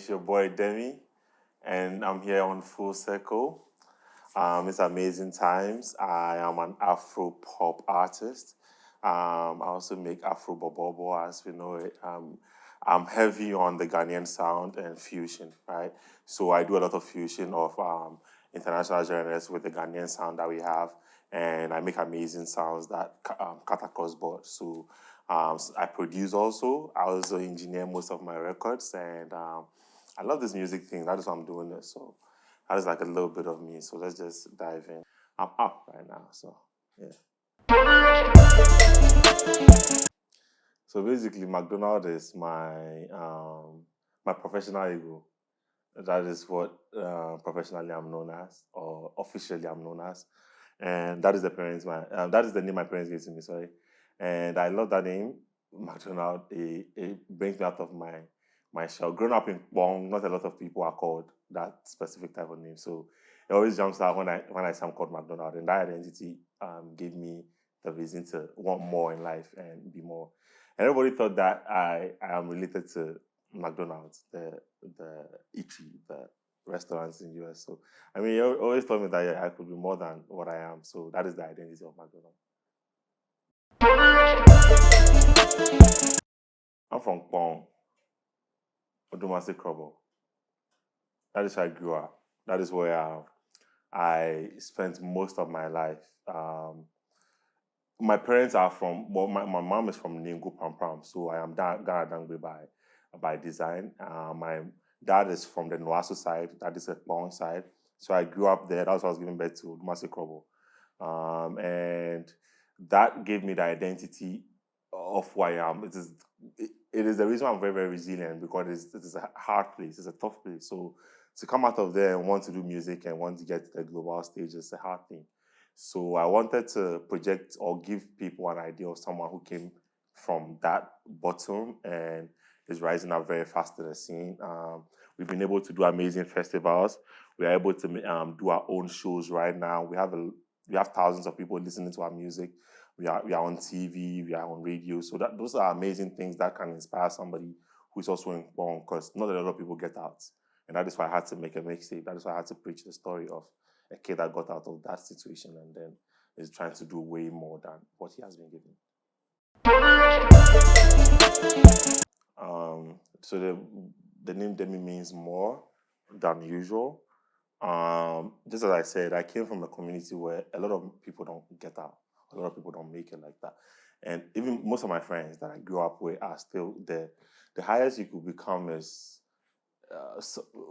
It's your boy Demmi, and I'm here on FulLCircl. It's amazing times. I am an Afro pop artist. I also make Afro bobobo, as we know it. I'm heavy on the Ghanaian sound and fusion, right? So I do a lot of fusion of international genres with the Ghanaian sound that we have, and I make amazing sounds that cut across board. So I produce also. I also engineer most of my records, and I love this music thing. That is why I'm doing this. So that is like a little bit of me. So let's just dive in. I'm up right now, so yeah. So basically, McDonald is my professional ego. That is what professionally I'm known as, or officially I'm known as, and that is that is the name my parents gave to me. Sorry, and I love that name, McDonald. It brings me out of my shell. Growing up in Bong, not a lot of people are called that specific type of name, so it always jumps out when I say I'm called McDonald, and that identity gave me the reason to want more in life and be more. And everybody thought that I am related to McDonald's, the eatery, the restaurants in the US. So I mean, he always told me that yeah, I could be more than what I am. So that is the identity of McDonald's. I'm from Pong, Odumasicrobo. That is where I grew up. That is where I spent most of my life. My parents are from, well, my mom is from Ningu Pampram, so I am Ghana Dangbe by design. My dad is from the Nwasu side, that is the Pong side. So I grew up there. That's why I was giving birth to Dumasi Krobo. And that gave me the identity of who I am. It is the reason I'm very, very resilient, because it is a hard place, it's a tough place. So to come out of there and want to do music and want to get to the global stage is a hard thing. So I wanted to project or give people an idea of someone who came from that bottom and is rising up very fast to the scene. We've been able to do amazing festivals. We are able to do our own shows right now. We have thousands of people listening to our music. We are on TV, we are on radio. So those are amazing things that can inspire somebody who is also informed, because not a lot of people get out. And that is why I had to make a mixtape. That is why I had to preach the story of a kid that got out of that situation and then is trying to do way more than what he has been given. So the name Demmi means more than usual. Just as I said, I came from a community where a lot of people don't get out. A lot of people don't make it like that. And even most of my friends that I grew up with are still there. The highest you could become is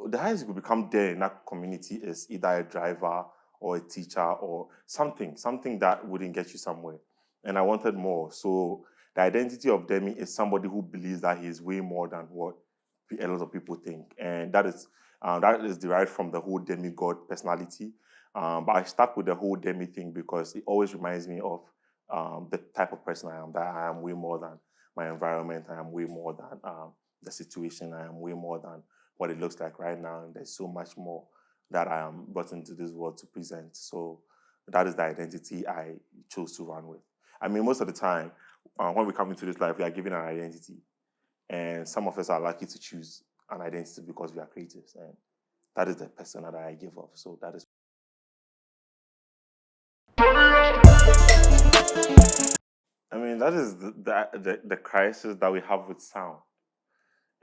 the highest you could become there in that community is either a driver or a teacher or something that wouldn't get you somewhere. And I wanted more. So the identity of Demmi is somebody who believes that he is way more than what a lot of people think. And that is derived from the whole demigod personality. But I stuck with the whole Demmi thing because it always reminds me of the type of person I am, that I am way more than my environment. I am way more than the situation. I am way more than what it looks like right now. And there's so much more that I am brought into this world to present. So that is the identity I chose to run with. I mean, most of the time, when we come into this life, we are given an identity. And some of us are lucky to choose an identity because we are creatives. And that is the persona that I give off. So that is. I mean, that is the crisis that we have with sound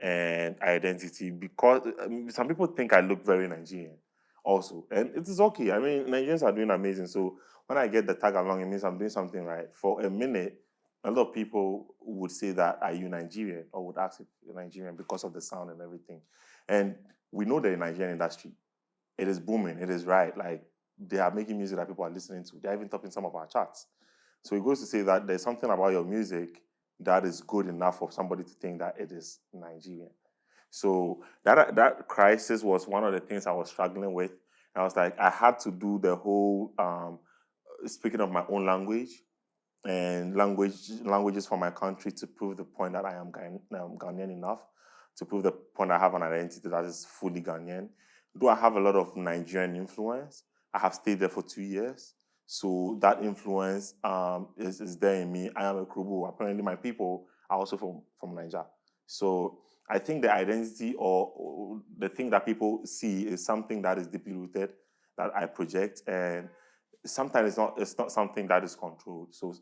and identity, because some people think I look very Nigerian also, and it is okay. I mean, Nigerians are doing amazing, so when I get the tag along, it means I'm doing something right. For a minute, a lot of people would say that, are you Nigerian, or would ask if you're Nigerian because of the sound and everything. And we know the Nigerian industry, it is booming, it is right, like they are making music that people are listening to. They're even topping some of our charts. So it goes to say that there's something about your music that is good enough for somebody to think that it is Nigerian. So that crisis was one of the things I was struggling with. And I was like, I had to do the whole speaking of my own language and languages from my country to prove the point that I am Ghanaian enough, to prove the point I have an identity that is fully Ghanaian. Do I have a lot of Nigerian influence? I have stayed there for 2 years. So that influence is there in me. I am a Krubu. Apparently, my people are also from Nigeria. So I think the identity or the thing that people see is something that is deeply rooted that I project, and sometimes it's not something that is controlled. So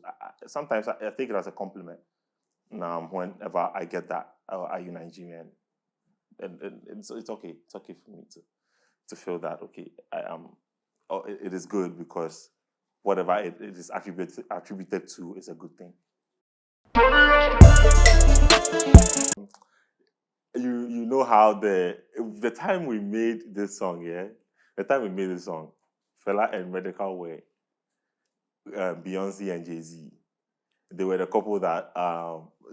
sometimes I take it as a compliment. Whenever I get that, oh, are you Nigerian? And it's okay. It's okay for me to feel that okay, I am. Oh, it is good because whatever it is attributed to is a good thing. You know how the time we made this song, yeah, the time we made this song, Fela and Medical were Beyonce and Jay-Z. They were the couple that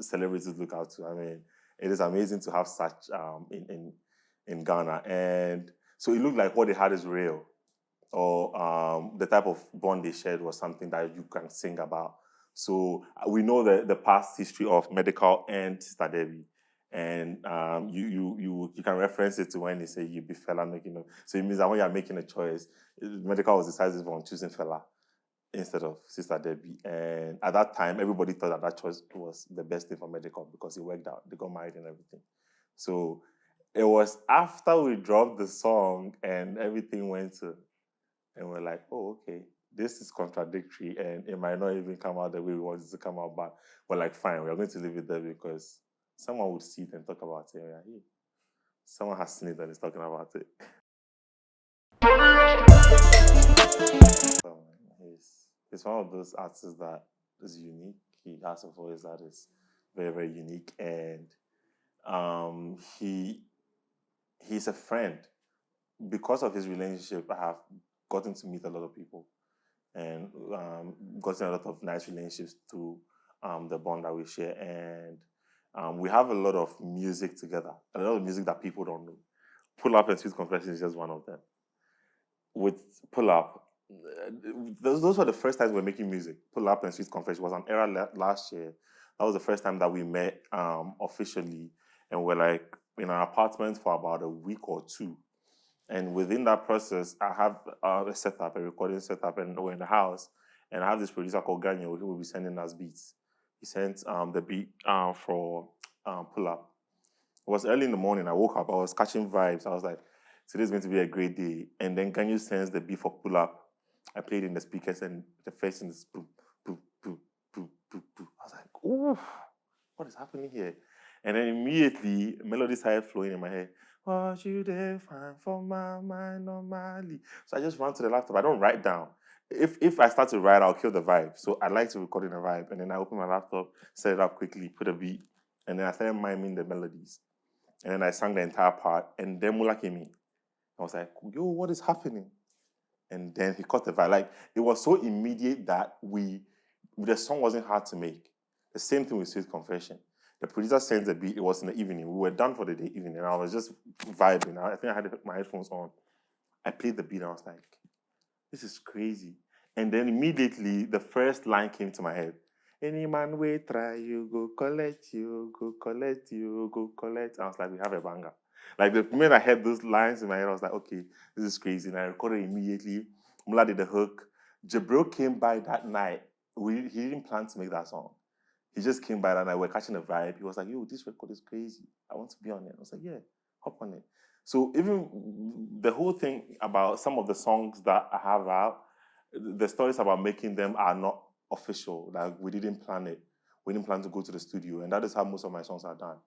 celebrities look out to. I mean, it is amazing to have such in Ghana, and so it looked like what they had is real, or the type of bond they shared was something that you can sing about. So we know the past history of Medical and Sister Debbie, and you can reference it to when they say you be Fela making. So it means that when you're making a choice, Medical was decisive on choosing Fela instead of Sister Debbie. And at that time, everybody thought that choice was the best thing for Medical because it worked out. They got married and everything. So it was after we dropped the song and everything went to, and we're like, oh, okay, this is contradictory and it might not even come out the way we wanted it to come out, but we're like, fine, we're going to leave it there because someone would see it and talk about it. And we're like, hey, someone has seen it and is talking about it. So, he's one of those artists that is unique. He has a voice that is very, very unique, and he's a friend. Because of his relationship, I have gotten to meet a lot of people and gotten a lot of nice relationships through the bond that we share. And we have a lot of music together, a lot of music that people don't know. Pull Up and Sweet Confession is just one of them. With Pull Up, those were the first times we were making music. Pull Up and Sweet Confession was an era last year. That was the first time that we met officially, and we're like in our apartment for about a week or two. And within that process, I have a setup, a recording setup, and we're in the house. And I have this producer called Ganyo who will be sending us beats. He sent the beat for Pull Up. It was early in the morning. I woke up. I was catching vibes. I was like, today's going to be a great day. And then Ganyo sends the beat for Pull Up. I played in the speakers, and the first thing is boop, boop, boop, boop, boop, boop. I was like, ooh, what is happening here? And then immediately, melody started flowing in my head. What you there find for my mind normally? So I just ran to the laptop. I don't write down. If I start to write, I'll kill the vibe. So I like to record in a vibe. And then I open my laptop, set it up quickly, put a beat, and then I started miming the melodies. And then I sang the entire part. And then Mullah came in. I was like, yo, what is happening? And then he caught the vibe. Like, it was so immediate that the song wasn't hard to make. The same thing with Sweet Confession. The producer sends the beat. It was in the evening. We were done for the day evening, and I was just vibing. I think I had my headphones on. I played the beat, and I was like, this is crazy. And then immediately, the first line came to my head. Any man way try, you go collect, you go collect, you go collect. I was like, we have a banger. Like, the minute I heard those lines in my head, I was like, okay, this is crazy. And I recorded immediately. Mullah did the hook. Jibril came by that night. He didn't plan to make that song. He just came by that night. We're catching a vibe. He was like, yo, this record is crazy. I want to be on it. I was like, yeah, hop on it. So even the whole thing about some of the songs that I have out, the stories about making them are not official. Like, we didn't plan it. We didn't plan to go to the studio. And that is how most of my songs are done.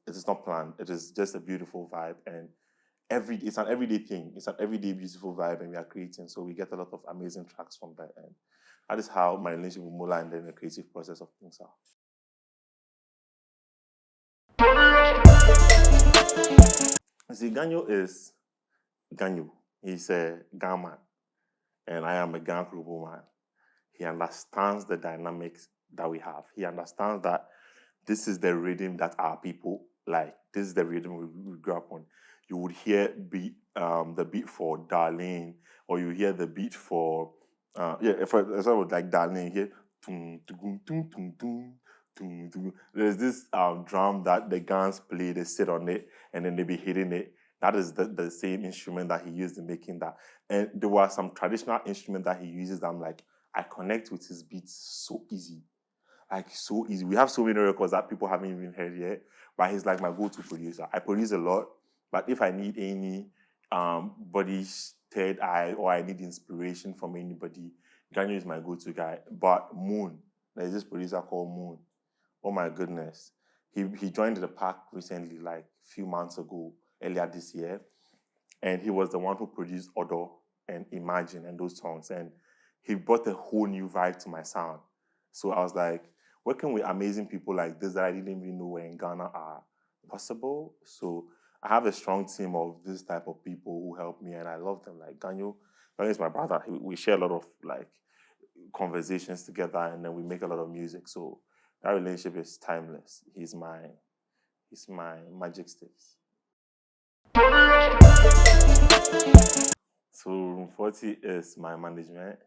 It is not planned. It is just a beautiful vibe. And it's an everyday thing. It's an everyday beautiful vibe, and we are creating. So we get a lot of amazing tracks from that. And that is how my relationship with Mullah and then the creative process of things are. See, Ganyo is Ganyo. He's a Gan man, and I am a Gan global man. He understands the dynamics that we have. He understands that this is the rhythm that our people like. This is the rhythm we grew up on. You would hear the beat for Darlene, or you hear the beat for for example, like Darlene here. There's this drum that the Gans play. They sit on it and then they be hitting it. That is the same instrument that he used in making that. And there were some traditional instruments that he uses that I'm like, I connect with his beats so easy. like so easy. We have so many records that people haven't even heard yet, but he's like my go-to producer. I produce a lot, but if I need any body's third eye or I need inspiration from anybody, Ganyo is my go-to guy. But Moon, there's this producer called Moon. Oh my goodness. He joined the pack recently, like a few months ago, earlier this year. And he was the one who produced Odo and Imagine and those songs. And he brought a whole new vibe to my sound. So I was like, working with amazing people like this that I didn't even know were in Ghana are possible. So I have a strong team of this type of people who help me, and I love them. Like Ganyo is my brother. We share a lot of like conversations together, and then we make a lot of music. So that relationship is timeless. He's my magic sticks. So Room 40 is my management.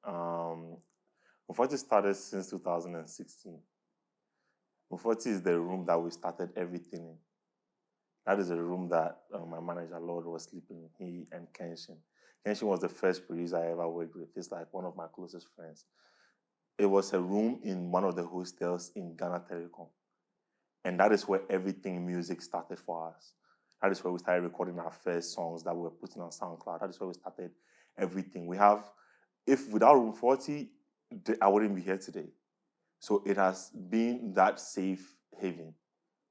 Room 40 started since 2016. Room 40 is the room that we started everything in. That is a room that my manager, Lord, was sleeping in, he and Kenshin. Kenshin was the first producer I ever worked with. He's like one of my closest friends. It was a room in one of the hostels in Ghana Telecom. And that is where everything music started for us. That is where we started recording our first songs that we were putting on SoundCloud. That is where we started everything. If without Room 40, I wouldn't be here today. So it has been that safe haven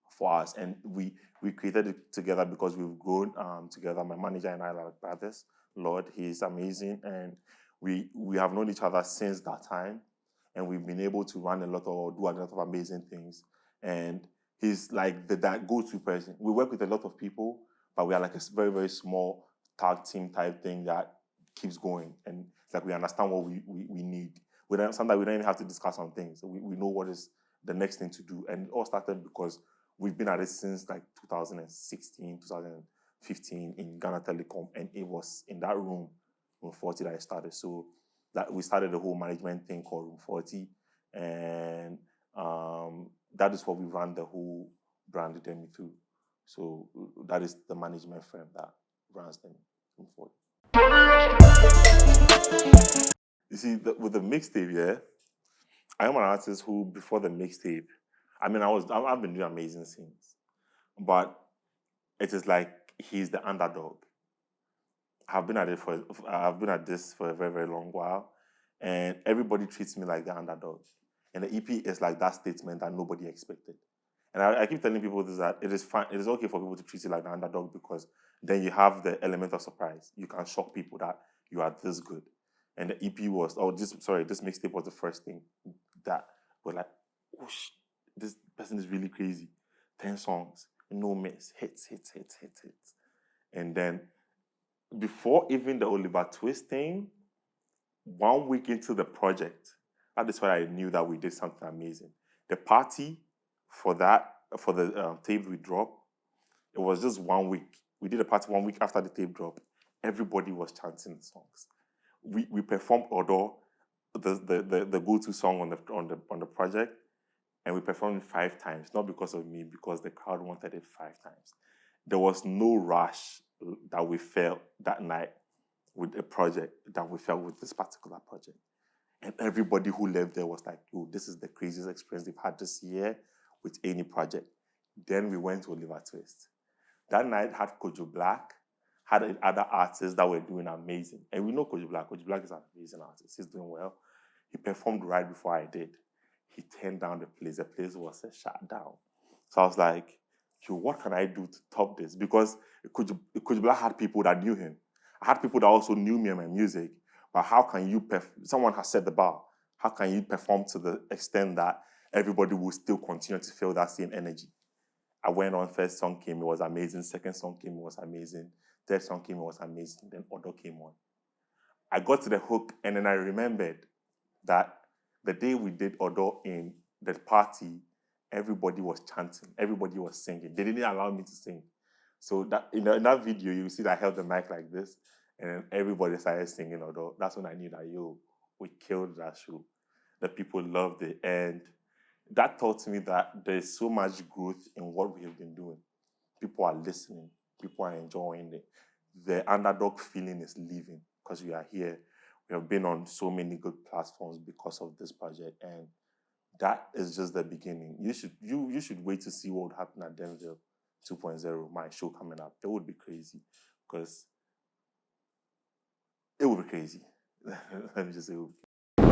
for us. And we created it together because we've grown together. My manager and I are like brothers. Lord, he's amazing. And we have known each other since that time. And we've been able to do a lot of amazing things. And he's like that go-to person. We work with a lot of people, but we are like a very, very small tag team type thing that keeps going. And it's like we understand what we need. Sometimes we don't even have to discuss on things. We know what is the next thing to do. And it all started because we've been at it since like 2016, 2015 in Ghana Telecom. And it was in that room 40 that I started. So that we started the whole management thing called Room 40. And that is what we ran the whole brand Demmi through. So that is the management firm that runs Demmi Room 40. You see, with the mixtape, yeah, I am an artist who, before the mixtape, I've been doing amazing things, but it is like he's the underdog. I've been at this for a very, very long while, and everybody treats me like the underdog. And the EP is like that statement that nobody expected. And I keep telling people this, that it is fine. It is okay for people to treat you like the underdog because then you have the element of surprise. You can shock people that you are this good. And the EP this mixtape was the first thing that were like, oh, this person is really crazy. 10 songs, no miss, hits. And then before even the Olvertwist thing, 1 week into the project, that is when I knew that we did something amazing. The party for the tape we dropped, it was just 1 week. We did a party 1 week after the tape drop. Everybody was chanting the songs. We performed Odo, the go-to song on the project, and we performed it 5 times. Not because of me, because the crowd wanted it 5 times. There was no rush that we felt that night with a project that we felt with this particular project. And everybody who left there was like, oh, this is the craziest experience they've had this year with any project. Then we went to Olvertwist. That night had Kojo Black, had other artists that were doing amazing. And we know Kojo Black. Kojo Black is an amazing artist. He's doing well. He performed right before I did. He turned down the place. The place was shut down. So I was like, what can I do to top this? Because Kojo Black had people that knew him. I had people that also knew me and my music. But how can you someone has set the bar. How can you perform to the extent that everybody will still continue to feel that same energy? I went on, first song came, it was amazing. Second song came, it was amazing. Third song came, it was amazing. Then Odo came on. I got to the hook, and then I remembered that the day we did Odo in the party, everybody was chanting, everybody was singing. They didn't allow me to sing. So that in that video, you see that I held the mic like this, and then everybody started singing Odo. That's when I knew that, we killed that show. The people loved it. And that taught me that there's so much growth in what we have been doing. People are listening. People are enjoying it. The underdog feeling is leaving because we are here. We have been on so many good platforms because of this project. And that is just the beginning. You should wait to see what would happen at Denville 2.0, my show coming up. It would be crazy, because it would be crazy. Let me just say it would be